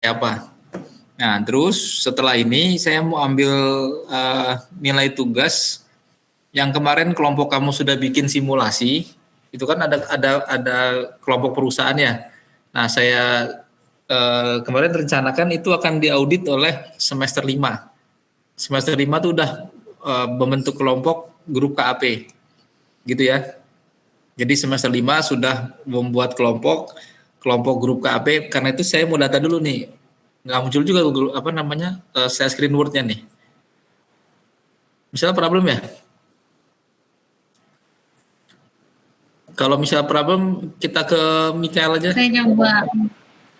apa. Nah, terus setelah ini saya mau ambil nilai tugas yang kemarin kelompok kamu sudah bikin simulasi. Itu kan ada kelompok perusahaan ya. Nah, saya kemarin rencanakan itu akan diaudit oleh semester 5. Semester 5 tuh udah membentuk kelompok grup KAP. Gitu ya. Jadi semester 5 sudah membuat kelompok grup KAP. Karena itu saya mau data dulu nih. Nggak muncul juga apa namanya share screen word-nya nih. Misalnya problem ya. Kalau misalnya problem kita ke Mikael aja. Saya coba.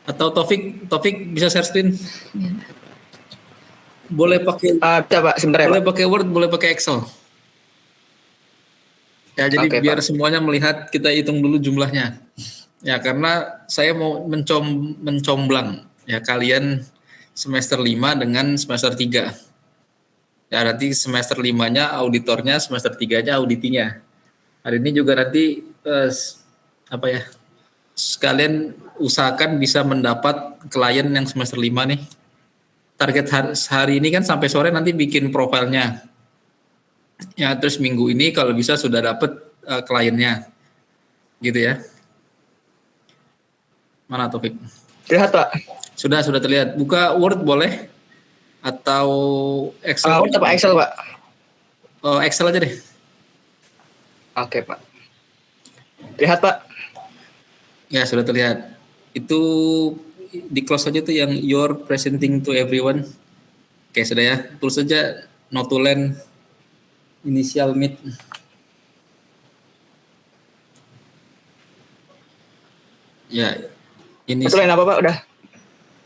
Atau Taufik bisa share screen. Ya. Boleh pakai Pak, sebentar ya, boleh Pak. pakai Word, boleh pakai Excel. Ya, jadi Oke, biar Pak. semuanya melihat, kita hitung dulu jumlahnya. Ya, karena saya mau mencomblang ya kalian semester 5 dengan semester 3. Ya, nanti semester 5-nya auditornya, semester 3-nya auditinya. Hari ini juga nanti apa ya? Sekalian usahakan bisa mendapat klien yang semester 5 nih. Target hari ini kan sampai sore nanti bikin profilnya. Ya, terus minggu ini kalau bisa sudah dapat kliennya. Gitu ya. Mana Taufik? Terlihat, Pak. Sudah terlihat. Buka Word boleh? Atau Excel? Word apa Excel, Pak? Oh, Excel aja deh. Oke, Pak. Lihat, Pak. Ya, sudah terlihat. Itu di close aja tuh yang you're presenting to everyone. Oke, sudah ya. Tulis saja notulen initial meet. Ya, ini Notulen apa, Pak?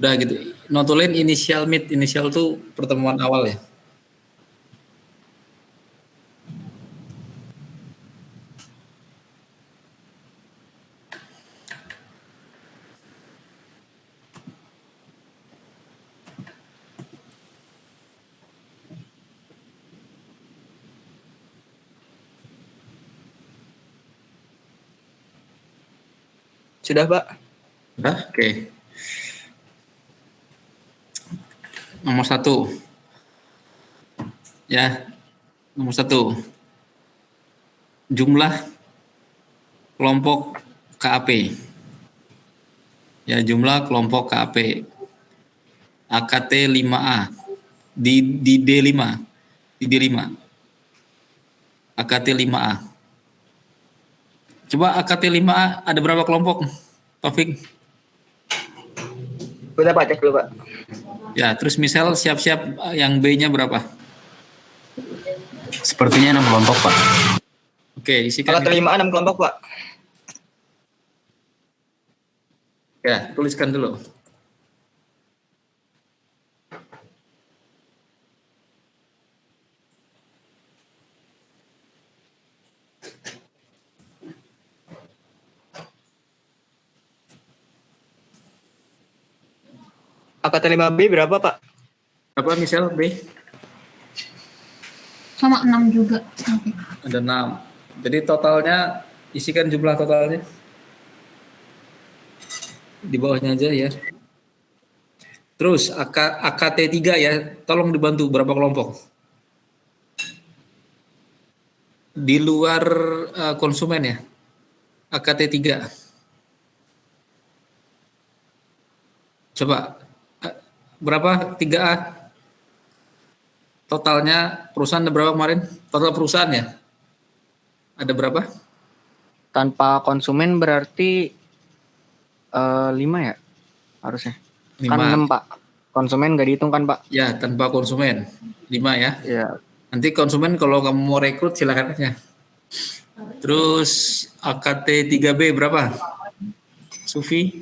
Udah gitu. Notulen initial meet. Inisial tuh pertemuan awal ya. Sudah, Pak. Udah, oke. Nomor 1. Ya, nomor 1. Jumlah kelompok KAP. Ya, jumlah kelompok KAP. AKT 5A. Di D5. Di D5. AKT 5A. Coba AKT 5A ada berapa kelompok, Taufik? Udah, Pak, cek dulu, Pak. Ya, terus misal siap-siap yang B-nya berapa? Sepertinya 6 kelompok, Pak. Oke, isikan. Kalau 6 kelompok, Pak. Ya, tuliskan dulu. AKT 5B berapa, Pak? Berapa misal B? Sama 6 juga. Ada 6. Jadi totalnya, isikan jumlah totalnya. Di bawahnya aja ya. Terus AKT 3 ya, tolong dibantu berapa kelompok? Di luar konsumen ya. AKT 3. Coba berapa 3A? Totalnya perusahaan ada berapa kemarin? Total perusahaan ya? Ada berapa? Tanpa konsumen berarti 5 ya harusnya. 5. Kan 6, Pak. Konsumen nggak dihitung kan, Pak? Ya, tanpa konsumen. 5 ya. Iya. Nanti konsumen kalau kamu mau rekrut silakan aja. Terus AKT 3B berapa? Sufi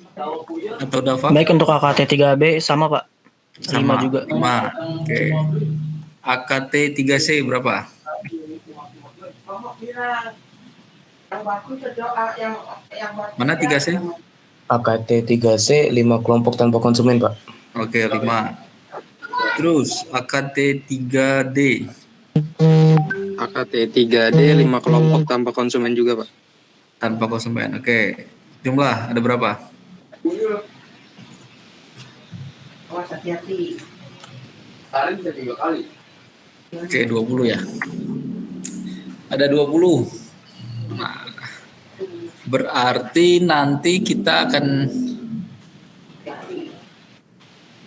atau Dava? Baik, untuk AKT 3B sama, Pak. 5 juga. 5. Oke. AKT 3C berapa? Mana 3C? AKT 3C 5 kelompok tanpa konsumen, Pak. Oke, 5. Terus AKT 3D. AKT 3D 5 kelompok tanpa konsumen juga, Pak. Tanpa konsumen. Oke. Jumlah ada berapa? Oke, 20 ya. Ada 20. Nah, berarti nanti kita akan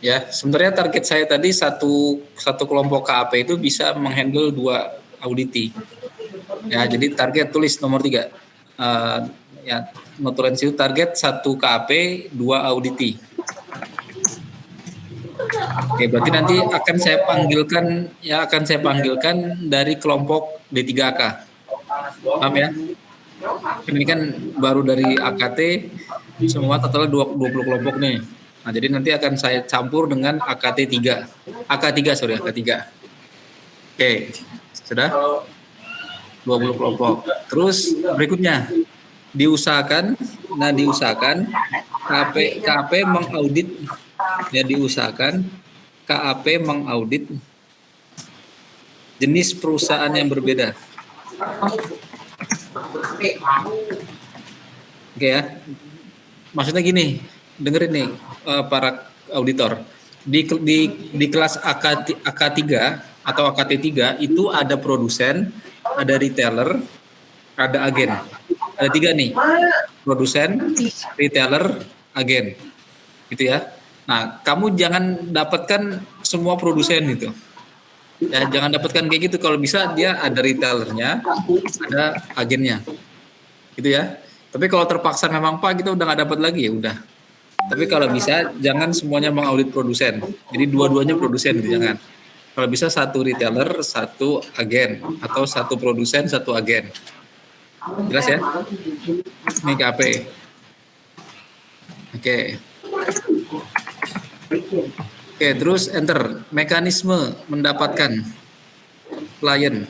ya, sebenarnya target saya tadi satu kelompok KAP itu bisa menghandle 2 auditi. Ya, jadi target tulis nomor 3. Ya, notulensi target 1 KAP 2 auditi. Oke, berarti nanti akan saya panggilkan dari kelompok D3AK. Paham ya? Ini kan baru dari AKT, semua total 20 kelompok nih. Nah, jadi nanti akan saya campur dengan AK3. Oke, sudah? 20 kelompok. Terus berikutnya, diusahakan KAP mengaudit, ya, diusahakan KAP mengaudit jenis perusahaan yang berbeda. Oke ya, maksudnya gini, dengerin nih para auditor, di kelas AK3 atau AKT3 itu ada produsen, ada retailer, ada agen. Ada 3 nih, produsen, retailer, agen, gitu ya. Nah, kamu jangan dapatkan semua produsen gitu. Ya, jangan dapatkan kayak gitu. Kalau bisa dia ada retailernya, ada agennya, gitu ya. Tapi kalau terpaksa memang Pak kita udah nggak dapat lagi, ya udah. Tapi kalau bisa jangan semuanya mengaudit produsen. Jadi dua-duanya produsen gitu, jangan. Kalau bisa 1 retailer, 1 agen, atau 1 produsen, 1 agen. Jelas ya? Ini KP. Oke. Oke, terus enter. Mekanisme mendapatkan klien.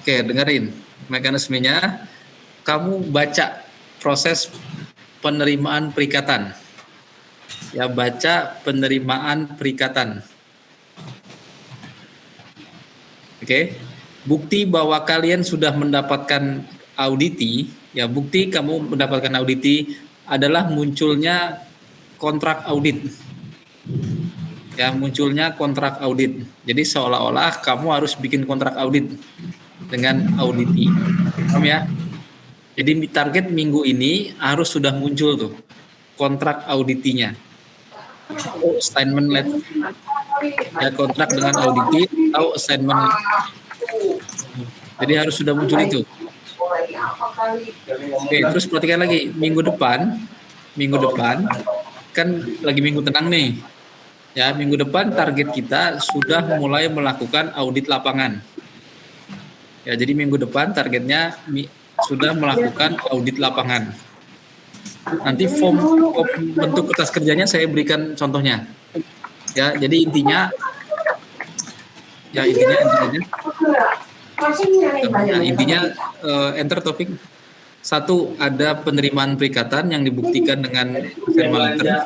Oke, dengerin. Mekanismenya, kamu baca proses penerimaan perikatan. Ya, baca penerimaan perikatan. Oke, bukti bahwa kalian sudah mendapatkan auditi, ya bukti kamu mendapatkan auditi adalah munculnya kontrak audit. Ya, munculnya kontrak audit. Jadi seolah-olah kamu harus bikin kontrak audit dengan auditi. Paham ya? Jadi target minggu ini harus sudah muncul tuh kontrak auditinya. Assignment letter. Ya, kontrak dengan auditi atau assignment. Jadi harus sudah muncul itu. Oke, terus perhatikan lagi minggu depan kan lagi minggu tenang nih. Ya, minggu depan target kita sudah mulai melakukan audit lapangan. Ya, jadi minggu depan targetnya sudah melakukan audit lapangan. Nanti form bentuk kertas kerjanya saya berikan contohnya. Ya, jadi intinya enter topik. 1, ada penerimaan perikatan yang dibuktikan dengan assignment letter.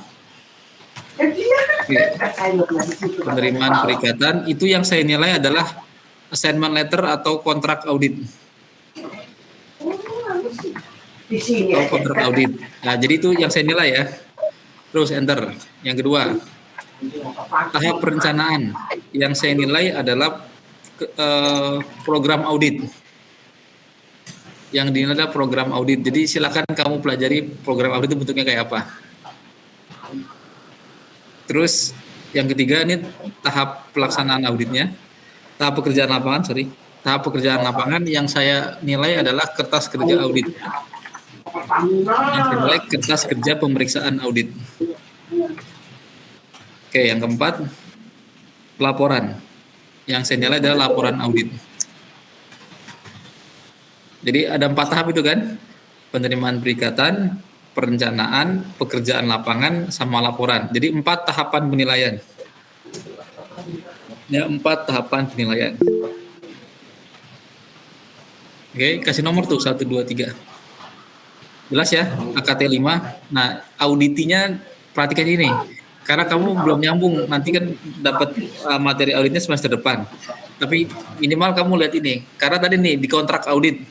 Penerimaan perikatan itu yang saya nilai adalah assignment letter atau kontrak audit. Atau kontrak audit. Nah, jadi itu yang saya nilai ya. Terus enter. Yang kedua, tahap perencanaan yang saya nilai adalah program audit. Yang dinilai adalah program audit. Jadi silakan kamu pelajari program audit itu bentuknya kayak apa. Terus yang ketiga ini tahap pelaksanaan auditnya. Tahap pekerjaan lapangan, Tahap pekerjaan lapangan yang saya nilai adalah kertas kerja audit. Yang kedua kertas kerja pemeriksaan audit. Oke, yang keempat laporan. Yang saya nilai adalah laporan audit. Jadi ada 4 tahap itu kan, penerimaan perikatan, perencanaan, pekerjaan lapangan, sama laporan. Jadi 4 tahapan penilaian. Ya, 4 tahapan penilaian. Oke, kasih nomor tuh 1, 2, 3. Jelas ya, AKT 5. Nah, auditinya perhatikan ini. Karena kamu belum nyambung, nanti kan dapat materi auditnya semester depan. Tapi minimal kamu lihat ini. Karena tadi nih di kontrak audit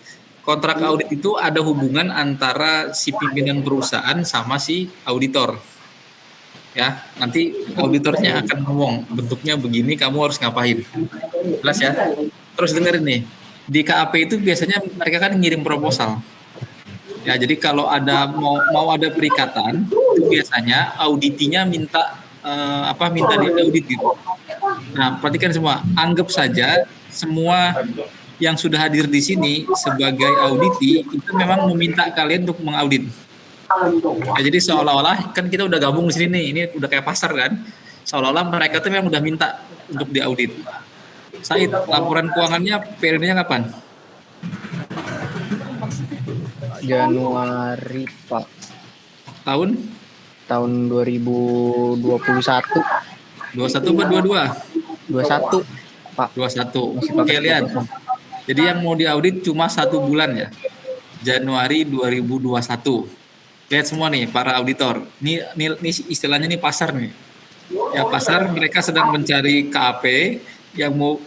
kontrak audit itu ada hubungan antara si pimpinan perusahaan sama si auditor. Ya, nanti auditornya akan ngomong bentuknya begini, kamu harus ngapain. Jelas ya? Terus dengerin nih, di KAP itu biasanya mereka kan ngirim proposal. Ya, jadi kalau ada mau ada perikatan, itu biasanya auditinya minta minta diaudit gitu. Nah, perhatikan semua, anggap saja semua yang sudah hadir di sini sebagai auditi itu memang meminta kalian untuk mengaudit. Ya, jadi seolah-olah kan kita udah gabung di sini nih, ini udah kayak pasar kan. Seolah-olah mereka tuh memang udah minta untuk diaudit. Said, laporan keuangannya periodenya kapan? Januari, Pak. Tahun? Tahun 2021. 21 atau 22? 21, Pak. 21. Oke, lihat. Jadi yang mau diaudit cuma 1 bulan ya. Januari 2021. Lihat semua nih para auditor. Ini istilahnya nih pasar nih. Ya, pasar mereka sedang mencari KAP yang mau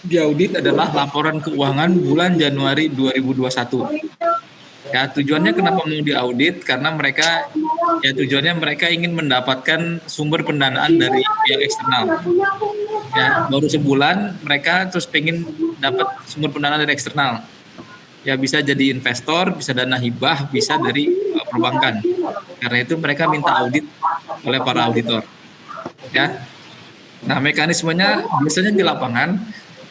diaudit adalah laporan keuangan bulan Januari 2021. Ya, tujuannya kenapa mau diaudit? Karena tujuannya mereka ingin mendapatkan sumber pendanaan dari pihak eksternal. Ya, baru sebulan mereka terus pengen dapat sumber pendanaan dari eksternal. Ya, bisa jadi investor, bisa dana hibah, bisa dari perbankan. Karena itu mereka minta audit oleh para auditor. Ya. Nah, mekanismenya biasanya di lapangan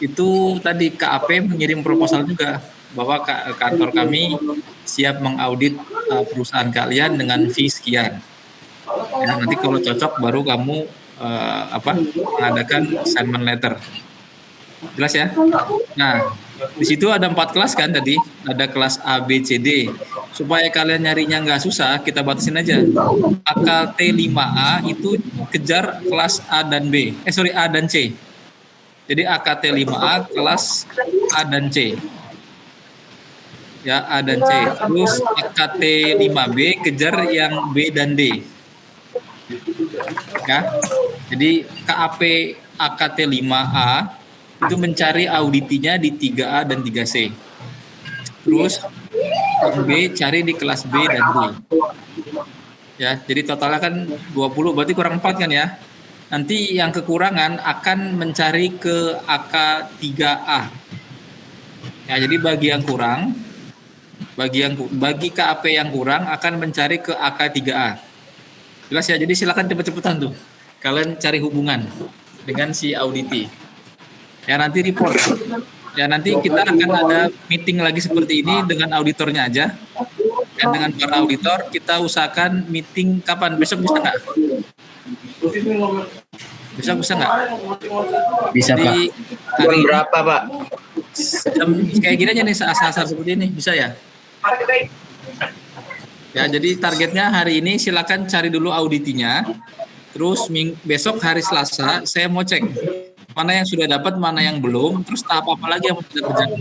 itu tadi KAP mengirim proposal juga bahwa kantor kami siap mengaudit perusahaan kalian dengan fee sekian. Ya, nanti kalau cocok baru kamu mengadakan assignment letter. Jelas ya? Nah, di situ ada 4 kelas kan tadi, ada kelas A, B, C, D. Supaya kalian nyarinya nggak susah, kita batasin aja. AKT 5A itu kejar kelas A dan B. A dan C. Jadi AKT 5A kelas A dan C. Ya, A dan C. Terus AKT 5B kejar yang B dan D. Ya. Jadi KAP AKT 5A itu mencari auditinya di 3A dan 3C. Terus B cari di kelas B dan D. Ya, jadi totalnya kan 20, berarti kurang 4 kan ya. Nanti yang kekurangan akan mencari ke AK 3A. Ya, jadi bagi yang kurang, bagi KAP yang kurang akan mencari ke AK 3A. Jelas ya, jadi silakan cepet-cepetan tuh. Kalian cari hubungan dengan si auditi. Ya, nanti report. Ya, nanti kita akan ada meeting lagi seperti ini dengan auditornya aja. Dan dengan para auditor kita usahakan meeting kapan? Besok bisa nggak? Besok bisa nggak? Bisa, Pak. Jadi, Jam berapa, Pak? jam kayak gini aja nih, asal-asal seperti ini bisa ya? Ya, jadi targetnya hari ini silakan cari dulu auditinya. Terus besok hari Selasa saya mau cek mana yang sudah dapat, mana yang belum, terus tahap apa lagi yang mau kita kerjakan.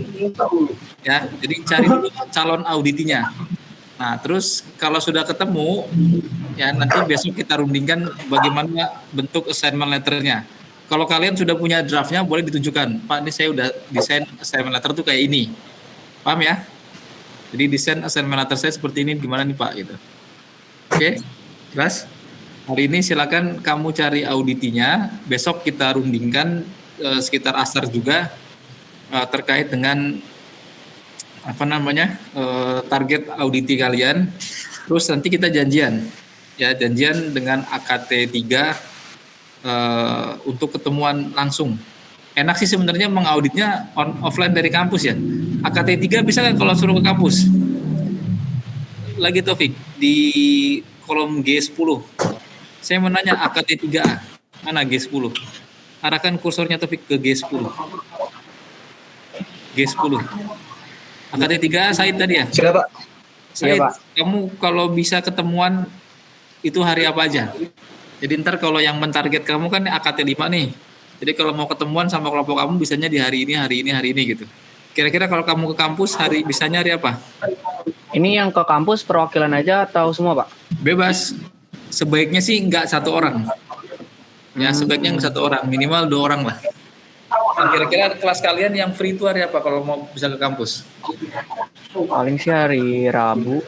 Ya, jadi cari dulu calon auditinya. Nah, terus kalau sudah ketemu, ya nanti besok kita rundingkan bagaimana bentuk assignment letternya. Kalau kalian sudah punya draftnya, boleh ditunjukkan. Pak, ini saya udah desain assignment letter tuh kayak ini. Paham ya? Jadi desain assignment letter saya seperti ini, gimana nih Pak? Gitu. Oke, jelas? Hari ini silakan kamu cari auditinya. Besok kita rundingkan sekitar asar juga terkait dengan target auditi kalian. Terus nanti kita janjian dengan AKT 3 untuk ketemuan langsung. Enak sih sebenarnya mengauditnya offline dari kampus ya. AKT 3 bisa kan kalau suruh ke kampus? Lagi Taufik di kolom G10. Saya mau nanya AKT 3A, mana G10? Arahkan kursornya Taufik ke G10. G10. AKT 3A Said tadi ya? Sudah, Pak. Said, Iya, Pak. kamu kalau bisa ketemuan itu hari apa aja? Jadi ntar kalau yang mentarget kamu kan AKT 5 nih. Jadi kalau mau ketemuan sama kelompok kamu bisanya di hari ini gitu. Kira-kira kalau kamu ke kampus bisanya hari apa? Ini yang ke kampus perwakilan aja atau semua, Pak? Bebas. Sebaiknya sih nggak 1 orang. Ya, sebaiknya nggak 1 orang, minimal 2 orang lah. Nah, kira-kira kelas kalian yang free itu hari apa kalau mau bisa ke kampus? Paling sih hari Rabu.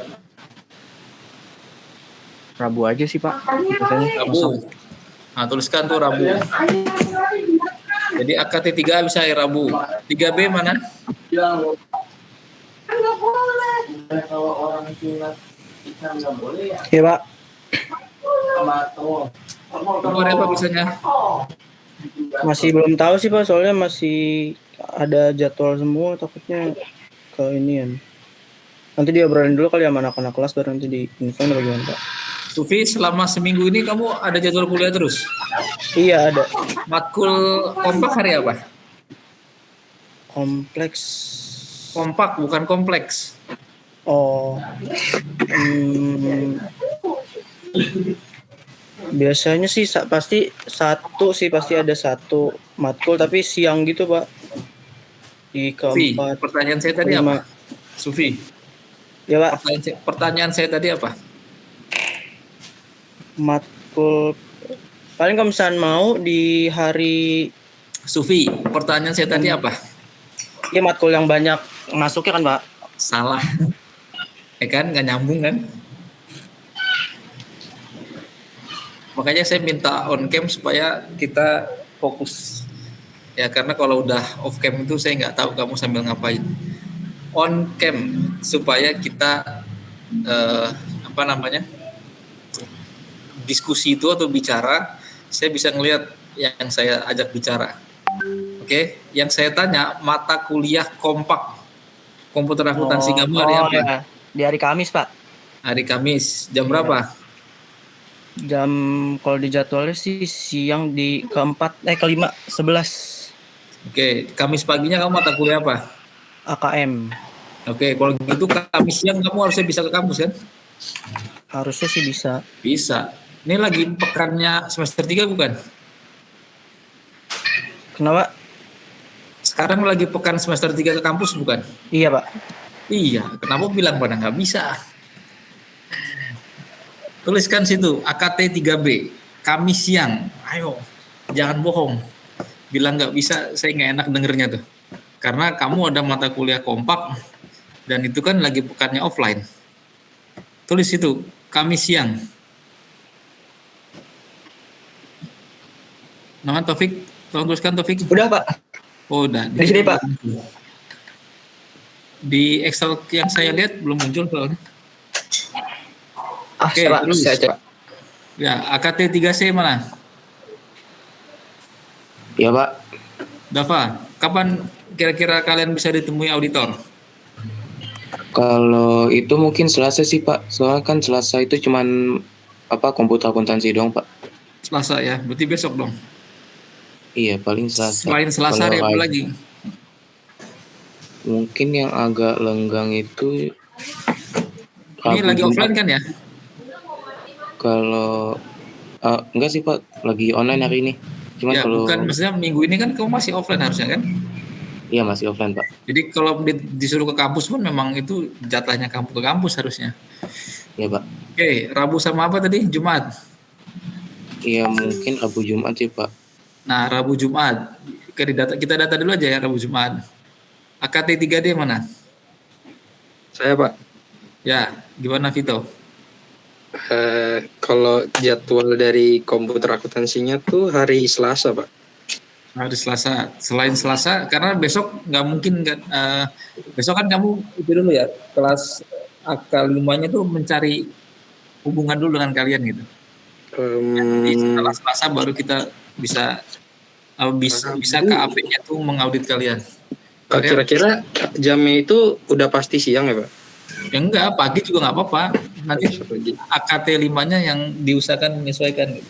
Rabu aja sih Pak. Biasanya Rabu. Nah, tuliskan tuh Rabu. Jadi AKT 3 bisa hari Rabu. 3B mana? Iya Pak. Nomornya apa biasanya? Masih belum tahu sih Pak, soalnya masih ada jadwal semua, takutnya ke inian. Nanti diobrolin dulu kali ya sama anak-anak kelas, baru nanti diinfoin bagaimana Pak. Sufi, selama seminggu ini kamu ada jadwal kuliah terus? Iya ada. Matkul kompak hari apa? Kompleks. Kompak, bukan kompleks. Oh. Biasanya sih pasti ada satu matkul, tapi siang gitu Pak. Di Sufi, keempat. pertanyaan saya tadi apa? Sufi, Ya Pak, pertanyaan saya tadi apa? matkul paling kalau misalnya mau di hari, Sufi, pertanyaan saya tadi apa? ya matkul yang banyak masuknya kan Pak. Salah. Ya kan, nggak nyambung kan? Makanya saya minta on cam supaya kita fokus. Ya karena kalau udah off cam itu saya nggak tahu kamu sambil ngapain. On cam supaya kita diskusi itu atau bicara, saya bisa ngelihat yang saya ajak bicara. Oke, yang saya tanya mata kuliah kompak komputer akuntansi kamu hari apa? Ya. Di hari Kamis Pak. Hari Kamis, jam berapa? Jam, kalau di jadwalnya sih siang, di kelima 11 Oke, Kamis paginya kamu mata kuliah apa? AKM. Oke, kalau gitu Kamis siang kamu harusnya bisa ke kampus kan? Harusnya sih bisa. Bisa. Ini lagi pekannya semester 3 bukan? Kenapa? Sekarang lagi pekan semester 3 ke kampus bukan? Iya Pak. Iya, kenapa bilang pada nggak bisa? Tuliskan situ, AKT 3B, Kamis siang. Ayo, jangan bohong. Bilang nggak bisa, saya nggak enak dengernya tuh. Karena kamu ada mata kuliah kompak, dan itu kan lagi pekannya offline. Tulis itu, Kamis siang. Nama Taufik, tolong tuliskan Taufik. Udah Pak. Oh, udah. Di sini Pak. Di Excel yang saya lihat belum muncul soalnya. Oke, Pak, terus. saya cek. Ya, AKT 3C mana? Ya Pak. Dava, kapan kira-kira kalian bisa ditemui auditor? Kalau itu mungkin Selasa sih Pak. Soalnya kan Selasa itu cuman komputer akuntansi doang Pak. Selasa ya, berarti besok dong. Iya paling Selasa. Selain Selasa hari apa lagi? Mungkin yang agak lenggang itu Ini lagi offline kan ya? Kalau enggak sih Pak, lagi online hari ini. Cuman Ya, kalau bukan, maksudnya minggu ini kan kamu masih offline harusnya kan? iya masih offline Pak. Jadi kalau disuruh ke kampus pun memang itu jatahnya kamu ke kampus harusnya. Iya Pak. Oke, Rabu sama apa tadi? Jumat. Iya mungkin Rabu Jumat sih Pak. Nah, Rabu Jumat. Kita data dulu aja ya Rabu Jumat. AKT 3D mana? Saya Pak, Ya, gimana Vito? kalau jadwal dari komputer akuntansinya tuh hari Selasa Pak. Hari Selasa. Selain Selasa, karena besok nggak mungkin kan. Besok kan kamu itu dulu ya, kelas AK5-nya tuh mencari hubungan dulu dengan kalian gitu. Jadi setelah Selasa baru kita bisa KAP-nya tuh mengaudit kalian. Kira-kira jamnya itu udah pasti siang ya Pak? Ya enggak, pagi juga nggak apa-apa. Nanti AKT 5-nya yang diusahakan menyesuaikan gitu.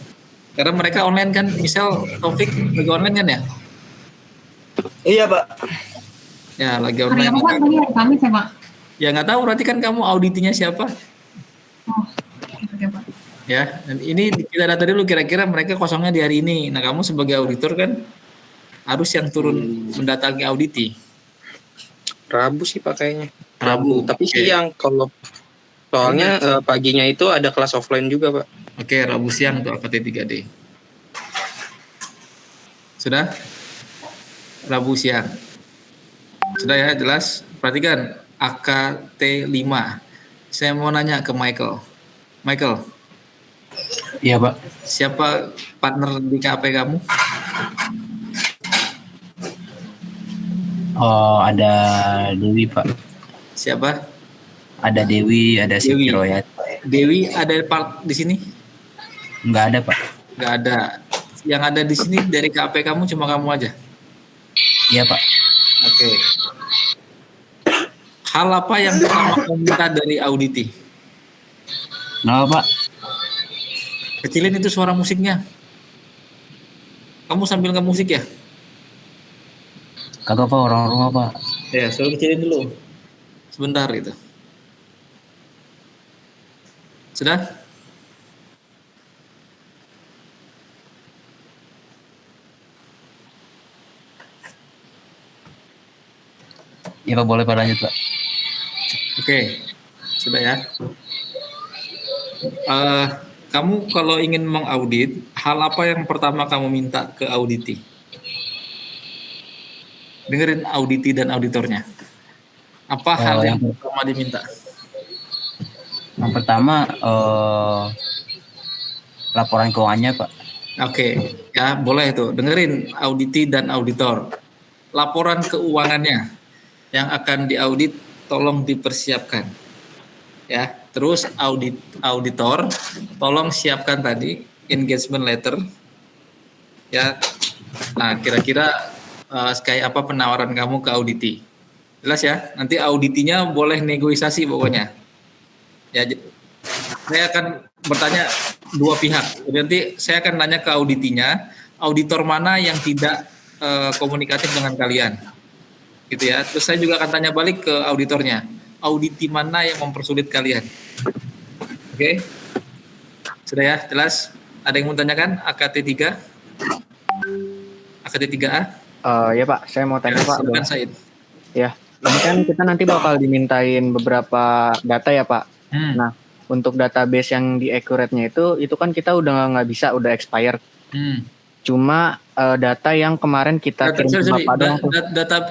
Karena mereka online kan, misal Taufik lagi online kan ya? Iya Pak. Ya lagi Hari online. apa Pak? Tadi hari Kamis ya Pak? Ya nggak tahu, berarti kan kamu auditinya siapa? Oh, oke Pak. Ya, dan ini kita data dulu kira-kira mereka kosongnya di hari ini. Nah kamu sebagai auditor kan harus yang turun mendatangi auditi. Rabu sih Pak kayaknya. Rabu, Tapi oke. siang kalau soalnya paginya itu ada kelas offline juga Pak. Oke, Rabu siang tuh AKT 3D. Sudah? Rabu siang. Sudah ya, jelas? Perhatikan. AKT 5. Saya mau nanya ke Michael. Michael, Iya Pak. siapa partner di KP kamu? Oh ada Dewi Pak. Siapa? Ada Dewi, ada Dewi. Siti Royat. Dewi ada part di sini? Nggak ada Pak. Nggak ada. Yang ada di sini dari KP kamu cuma kamu aja. Iya Pak. Oke. Hal apa yang pertama kamu minta dari auditi? Kenapa Pak? Kecilin itu suara musiknya. Kamu sambil nge musik ya? Kagak Pak, orang rumah Pak. Ya, suruh kecilin dulu. Sebentar gitu. Sudah? Iya Pak, boleh Pak, lanjut Pak. Oke. Sudah ya. Kamu kalau ingin mengaudit, hal apa yang pertama kamu minta ke auditi? Dengerin auditi dan auditornya. Apa hal yang pertama diminta? Yang pertama laporan keuangannya Pak. Oke, ya boleh tuh. Dengerin auditi dan auditor. Laporan keuangannya yang akan diaudit tolong dipersiapkan. Ya, terus auditor tolong siapkan tadi engagement letter. Ya. Nah, kira-kira kayak apa penawaran kamu ke auditi? Jelas ya? Nanti auditinya boleh negosiasi pokoknya. Ya, saya akan bertanya dua pihak. Jadi nanti saya akan nanya ke auditinya, auditor mana yang tidak komunikatif dengan kalian, gitu ya. Terus saya juga akan tanya balik ke auditornya, auditi mana yang mempersulit kalian. Oke, sudah ya, jelas. Ada yang mau tanyakan? AKT 3, AKT 3A. Ya Pak, saya mau tanya Pak. Silakan Said. Ya, ini kan kita nanti bakal dimintain beberapa data ya Pak. Nah, untuk database yang di accurate-nya itu kan kita udah nggak bisa, udah expired. Cuma data yang kemarin kita kirim ke Bapak doang tuh.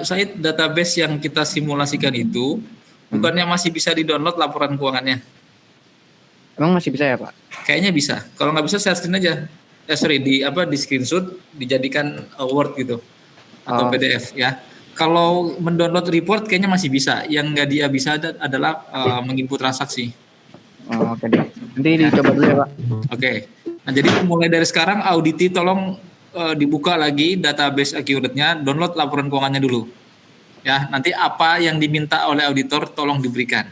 Said, database yang kita simulasikan itu bukannya masih bisa di-download laporan keuangannya? Emang masih bisa ya Pak? Kayaknya bisa. Kalau nggak bisa share screen aja. Di screenshot dijadikan Word gitu atau PDF ya. Kalau mendownload report kayaknya masih bisa. Yang nggak dia bisa adalah menginput transaksi. Oke deh. Nanti dicoba dulu ya Pak. Oke. Nah, jadi mulai dari sekarang auditi tolong dibuka lagi database accurate-nya, download laporan keuangannya dulu. Ya, nanti apa yang diminta oleh auditor tolong diberikan.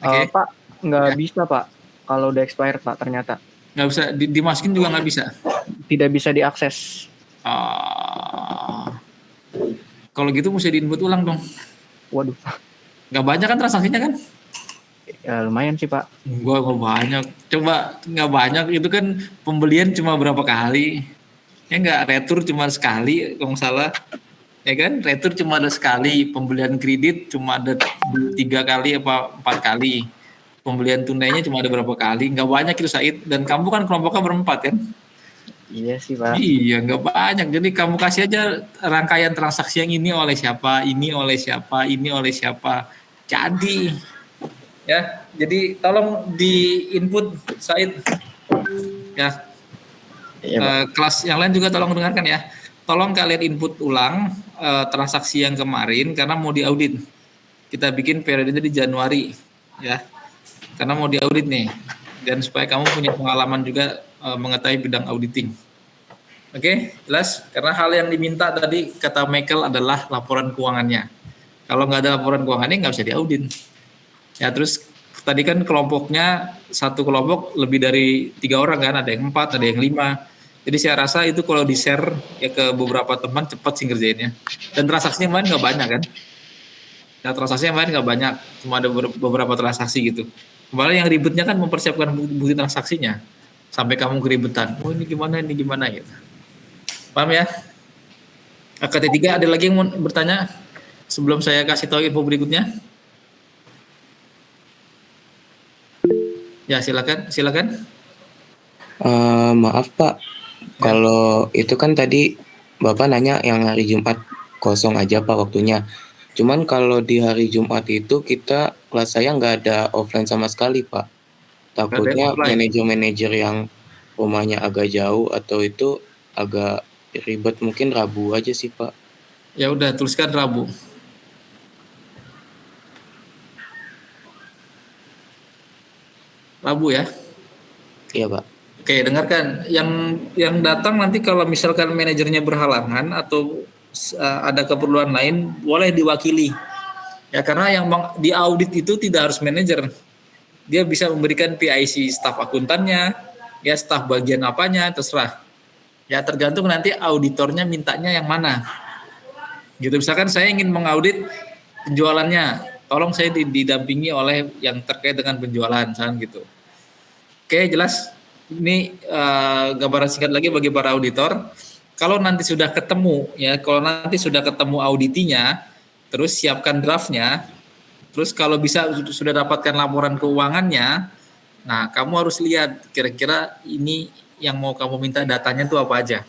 Oke. Pak, nggak bisa Pak. Kalau udah expired Pak ternyata. Nggak bisa, dimasukin juga nggak bisa. Tidak bisa diakses. Kalau gitu mesti di-input ulang dong. Waduh. Nggak banyak kan transaksinya kan? Ya, lumayan sih Pak. Gua nggak banyak. Coba nggak banyak itu kan pembelian cuma berapa kali? Ya nggak, retur cuma sekali kalau nggak salah. Ya kan, retur cuma ada sekali. Pembelian kredit cuma ada 3 kali apa 4 kali. Pembelian tunainya cuma ada berapa kali? Nggak banyak itu Said. Dan kamu kan kelompoknya berempat kan? Iya sih Pak. Iya, nggak banyak. Jadi kamu kasih aja rangkaian transaksi yang ini oleh siapa, ini oleh siapa, ini oleh siapa. Jadi, ya. Jadi tolong di input Said. Ya. Iya, Kelas yang lain juga tolong dengarkan ya. Tolong kalian input ulang transaksi yang kemarin karena mau diaudit. Kita bikin periode di Januari, ya. Karena mau diaudit nih. Dan supaya kamu punya pengalaman juga mengetahui bidang auditing. Oke, jelas? Karena hal yang diminta tadi kata Michael adalah laporan keuangannya. Kalau nggak ada laporan keuangannya nggak bisa diaudit. Ya, terus tadi kan kelompoknya satu kelompok lebih dari 3 orang kan, ada yang 4, ada yang 5. Jadi saya rasa itu kalau di-share ya ke beberapa teman cepat sih ngerjainnya. Dan transaksinya main nggak banyak kan? Ya, transaksinya main nggak banyak, cuma ada beberapa transaksi gitu. Kemarin yang ribetnya kan mempersiapkan bukti transaksinya. Sampai kamu keribetan. Oh ini gimana gitu. Paham ya? AKT 3 ada lagi yang mau bertanya sebelum saya kasih tahu info berikutnya? Ya silakan. Maaf Pak, kalau itu kan tadi Bapak nanya yang hari Jumat kosong aja Pak waktunya. Cuman kalau di hari Jumat itu kita kelas saya nggak ada offline sama sekali, Pak. Takutnya offline. manajer-manajer yang rumahnya agak jauh atau itu agak ribet, mungkin Rabu aja sih, Pak. Ya udah, tuliskan Rabu. Rabu ya. Iya, Pak. Oke, dengarkan. Yang datang nanti kalau misalkan manajernya berhalangan atau ada keperluan lain, boleh diwakili. Ya, karena yang diaudit itu tidak harus manajer. Dia bisa memberikan PIC staf akuntannya, ya staf bagian apanya, terserah. Ya, tergantung nanti auditornya mintanya yang mana. Gitu, misalkan saya ingin mengaudit penjualannya, tolong saya didampingi oleh yang terkait dengan penjualan, misalkan gitu. Oke, jelas. Ini gambaran singkat lagi bagi para auditor. Kalau nanti sudah ketemu, ya, kalau nanti sudah ketemu auditinya, terus siapkan draftnya. Terus kalau bisa sudah dapatkan laporan keuangannya, nah kamu harus lihat kira-kira ini yang mau kamu minta datanya itu apa aja.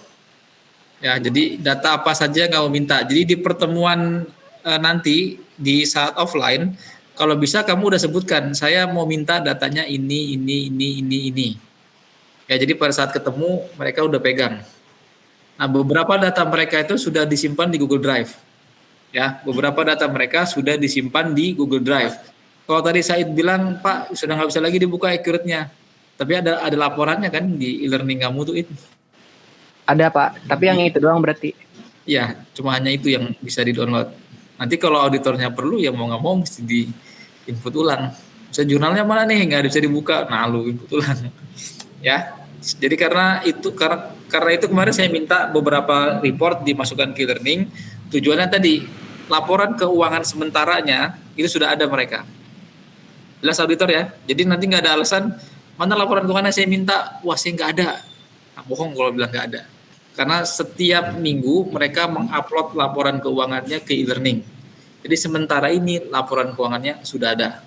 Ya, jadi data apa saja yang kamu minta. Jadi di pertemuan nanti di saat offline, kalau bisa kamu udah sebutkan, saya mau minta datanya ini. Ya, jadi pada saat ketemu mereka udah pegang. Nah, beberapa data mereka itu sudah disimpan di Google Drive. Ya, beberapa data mereka sudah disimpan di Google Drive. Kalau tadi Said bilang, Pak, sudah nggak bisa lagi dibuka accurate-nya. Tapi ada laporannya kan di e-learning kamu tuh itu. Ada, Pak. Tapi yang itu doang berarti. Ya, cuma hanya itu yang bisa di-download. Nanti kalau auditornya perlu, ya mau nggak mau mesti di-input ulang. Misalnya jurnalnya mana nih, nggak bisa dibuka, nah lu input ulang. Ya, jadi karena itu kemarin saya minta beberapa report dimasukkan ke e-learning. Tujuannya tadi laporan keuangan sementaranya itu sudah ada mereka. Jelas auditor ya. Jadi nanti nggak ada alasan mana laporan keuangan saya minta, wah saya nggak ada. Nah, bohong kalau bilang nggak ada. Karena setiap minggu mereka mengupload laporan keuangannya ke e-learning. Jadi sementara ini laporan keuangannya sudah ada.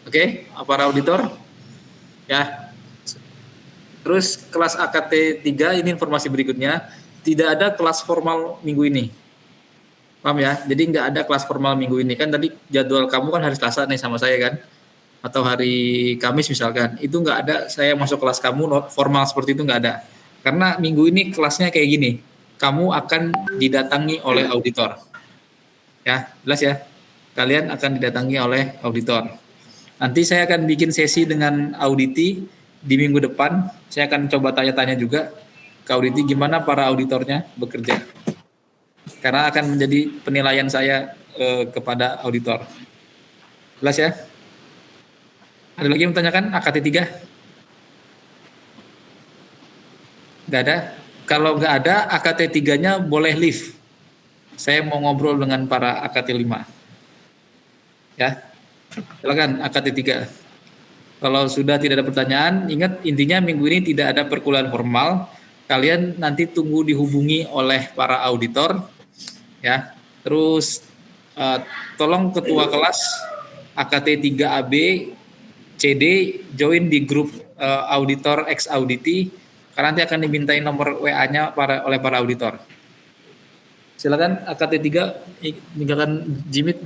Oke, para auditor ya. Terus kelas AKT 3 ini informasi berikutnya, tidak ada kelas formal minggu ini. Paham ya? Jadi nggak ada kelas formal minggu ini. Kan tadi jadwal kamu kan hari Selasa nih sama saya kan? Atau hari Kamis misalkan. Itu nggak ada, saya masuk kelas kamu formal seperti itu nggak ada. Karena minggu ini kelasnya kayak gini. Kamu akan didatangi oleh auditor. Ya, jelas ya? Kalian akan didatangi oleh auditor. Nanti saya akan bikin sesi dengan auditi di minggu depan. Saya akan coba tanya-tanya juga ke auditi gimana para auditornya bekerja. Karena akan menjadi penilaian saya kepada auditor. Jelas ya? Ada lagi yang menanyakan AKT 3? Nggak ada? Kalau nggak ada, AKT 3-nya boleh leave. Saya mau ngobrol dengan para AKT 5. Ya, silakan AKT 3. Kalau sudah tidak ada pertanyaan, ingat intinya minggu ini tidak ada perkuliahan formal. Kalian nanti tunggu dihubungi oleh para auditor. Ya, terus tolong ketua kelas AKT 3AB CD join di grup auditor ex auditi karena nanti akan dimintain nomor WA-nya oleh para auditor. Silakan AKT 3 tinggalkan Jimit.